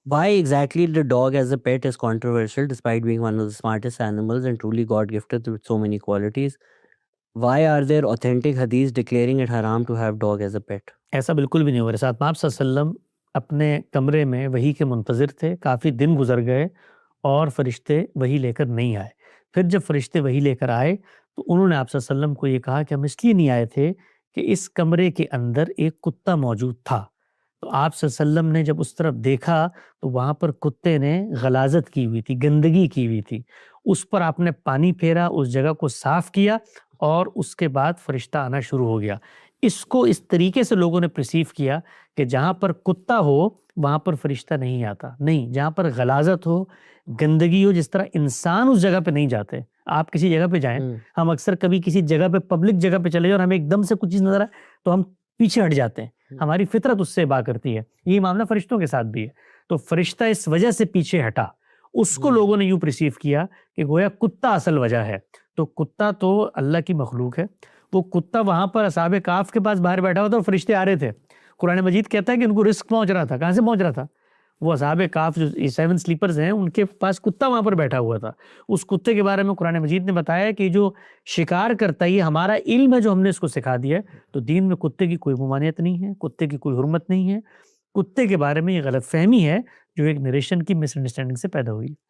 Why exactly the dog as a pet is controversial despite being one of the smartest animals and truly God gifted with so many qualities? Why are there authentic hadiths declaring it haram to have dog as a pet? ایسا بالکل بھی نہیں ہوا رسالت آپ صلی اللہ علیہ وسلم اپنے کمرے میں وحی کے منتظر تھے، کافی دن گزر گئے اور فرشتے وحی لے کر نہیں آئے. پھر جب فرشتے وحی لے کر آئے تو انہوں نے آپ صلی اللہ علیہ وسلم کو یہ کہا کہ ہم اس لیے نہیں آئے تھے کہ اس کمرے کے اندر ایک کتا موجود تھا. تو آپ صلی اللہ علیہ وسلم نے جب اس طرف دیکھا تو وہاں پر کتے نے غلاظت کی ہوئی تھی، گندگی کی ہوئی تھی. اس پر آپ نے پانی پھیرا، اس جگہ کو صاف کیا اور اس کے بعد فرشتہ آنا شروع ہو گیا. اس کو اس طریقے سے لوگوں نے پرسیو کیا کہ جہاں پر کتا ہو وہاں پر فرشتہ نہیں آتا. نہیں، جہاں پر غلاظت ہو، گندگی ہو، جس طرح انسان اس جگہ پہ نہیں جاتے. آپ کسی جگہ پہ جائیں، ہم اکثر کبھی کسی جگہ پہ پبلک جگہ پہ چلے جائیں اور ہمیں ایک دم سے کچھ چیز نظر آئے تو ہم پیچھے ہٹ جاتے ہیں. ہماری فطرت اس سے با کرتی ہے. یہ معاملہ فرشتوں کے ساتھ بھی ہے. تو فرشتہ اس وجہ سے پیچھے ہٹا، اس کو لوگوں نے یوں پرسیو کیا کہ گویا کتا اصل وجہ ہے. تو کتا تو اللہ کی مخلوق ہے. وہ کتا وہاں پر اصحاب کہف کے پاس باہر بیٹھا ہوا تھا اور فرشتے آ رہے تھے. قرآن مجید کہتا ہے کہ ان کو رزق پہنچ رہا تھا. کہاں سے پہنچ رہا تھا؟ وہ اصحاب کہف جو 7 سلیپرز ہیں ان کے پاس کتا وہاں پر بیٹھا ہوا تھا. اس کتے کے بارے میں قرآن مجید نے بتایا کہ جو شکار کرتا ہے یہ ہمارا علم ہے جو ہم نے اس کو سکھا دیا ہے. تو دین میں کتے کی کوئی ممانعت نہیں ہے، کتے کی کوئی حرمت نہیں ہے. کتے کے بارے میں یہ غلط فہمی ہے جو ایک نریشن کی مس انڈرسٹینڈنگ سے پیدا ہوئی.